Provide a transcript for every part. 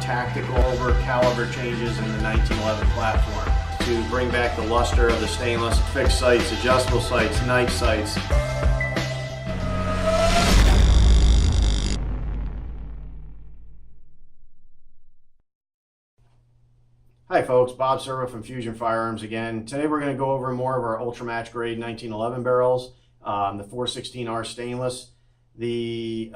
tactical over caliber changes in the 1911 platform to bring back the luster of the stainless, fixed sights, adjustable sights, night sights. Hi folks, Bob Serva from Fusion Firearms again. Today we're going to go over more of our Ultra Match grade 1911 barrels, the 416R stainless. The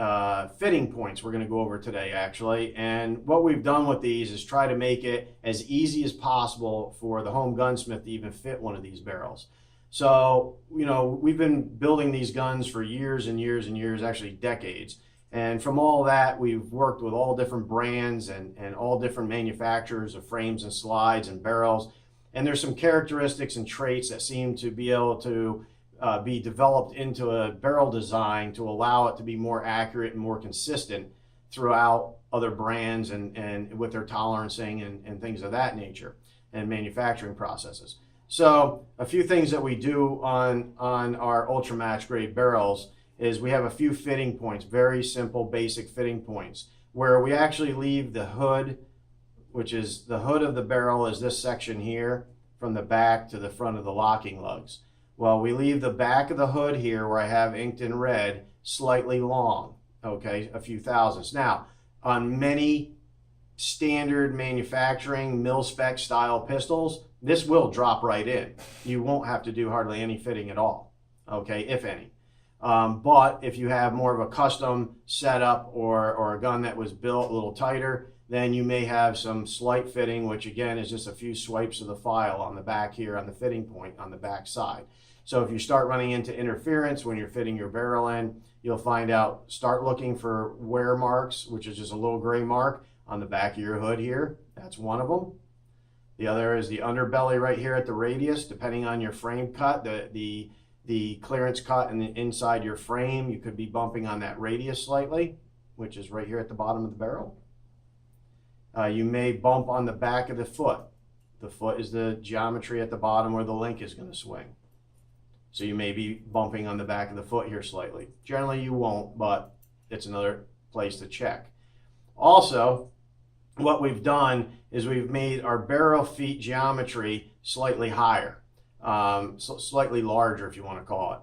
fitting points we're going to go over today actually, and what we've done with these is try to make it as easy as possible for the home gunsmith to even fit one of these barrels. So, you know, we've been building these guns for years and years and years, actually decades. And from all that, we've worked with all different brands and all different manufacturers of frames and slides and barrels. And there's some characteristics and traits that seem to be able to be developed into a barrel design to allow it to be more accurate and more consistent throughout other brands and with their tolerancing and things of that nature and manufacturing processes. So a few things that we do on our Ultra Match grade barrels is we have a few fitting points, very simple, basic fitting points, where we actually leave the hood, which is the hood of the barrel is this section here, from the back to the front of the locking lugs. Well, we leave the back of the hood here, where I have inked in red, slightly long, okay, a few thousandths. Now, on many standard manufacturing, mil-spec style pistols, this will drop right in. You won't have to do hardly any fitting at all, okay, if any. But if you have more of a custom setup or a gun that was built a little tighter, then you may have some slight fitting, which again is just a few swipes of the file on the back here on the fitting point on the back side. So if you start running into interference when you're fitting your barrel in, you'll find out, start looking for wear marks, which is just a little gray mark on the back of your hood here. That's one of them. The other is the underbelly right here at the radius, depending on your frame cut, the clearance cut and inside your frame, you could be bumping on that radius slightly, which is right here at the bottom of the barrel. You may bump on the back of the foot. The foot is the geometry at the bottom where the link is going to swing. So you may be bumping on the back of the foot here slightly. Generally you won't, but it's another place to check. Also, what we've done is we've made our barrel feet geometry slightly higher. Slightly larger, if you want to call it.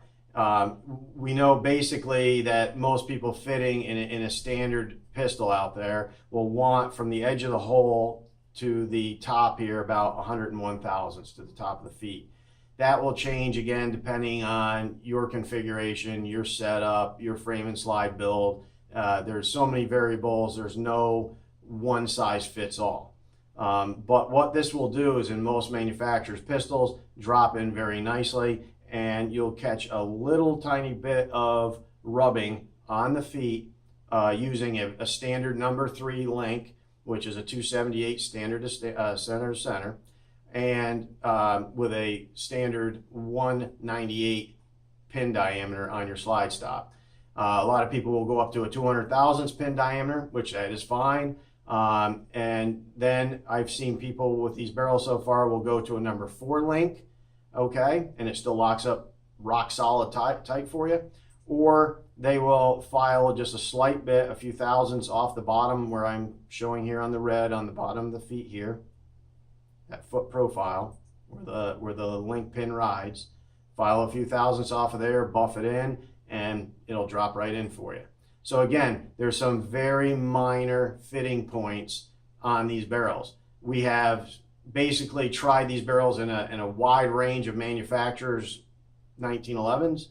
We know basically that most people fitting in a standard pistol out there will want from the edge of the hole to the top here about 101 thousandths to the top of the feet. That will change again depending on your configuration, your setup, your frame and slide build. There's so many variables, there's no one size fits all. But what this will do is in most manufacturers' pistols, drop in very nicely, and you'll catch a little tiny bit of rubbing on the feet using a standard number 3 link, which is a 278 standard center to center, and with a standard 198 pin diameter on your slide stop. A lot of people will go up to a 200 thousandths pin diameter, which that is fine. And then I've seen people with these barrels so far will go to a number 4 link, okay, and it still locks up rock solid tight for you, or they will file just a slight bit, a few thousandths off the bottom where I'm showing here on the red on the bottom of the feet here, that foot profile where the link pin rides, file a few thousandths off of there, buff it in, and it'll drop right in for you. So again, there's some very minor fitting points on these barrels. We have basically tried these barrels in a wide range of manufacturers, 1911s.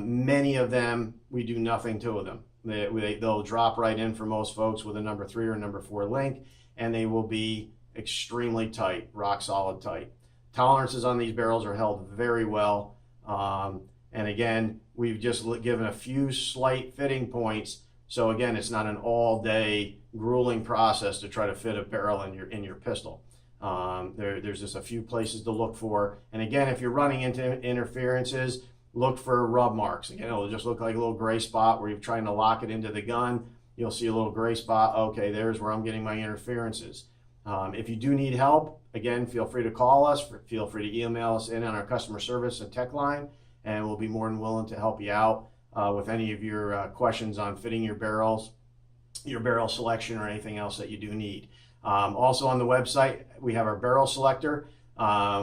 Many of them, we do nothing to them. They'll drop right in for most folks with a number 3 or number 4 link, and they will be extremely tight, rock solid tight. Tolerances on these barrels are held very well. And again, we've just given a few slight fitting points. So again, it's not an all-day grueling process to try to fit a barrel in your pistol. There's just a few places to look for. And again, if you're running into interferences, look for rub marks. Again, it'll just look like a little gray spot where you're trying to lock it into the gun. You'll see a little gray spot. Okay, there's where I'm getting my interferences. If you do need help, again, feel free to call us. Feel free to email us in on our customer service and tech line, and we'll be more than willing to help you out with any of your questions on fitting your barrels. your barrel selection or anything else that you do need. Also on the website, we have our barrel selector,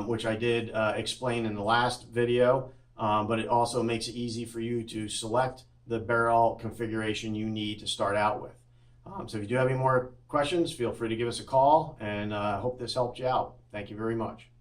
which I did explain in the last video, but it also makes it easy for you to select the barrel configuration you need to start out with. So if you do have any more questions, feel free to give us a call, and I hope this helped you out. Thank you very much.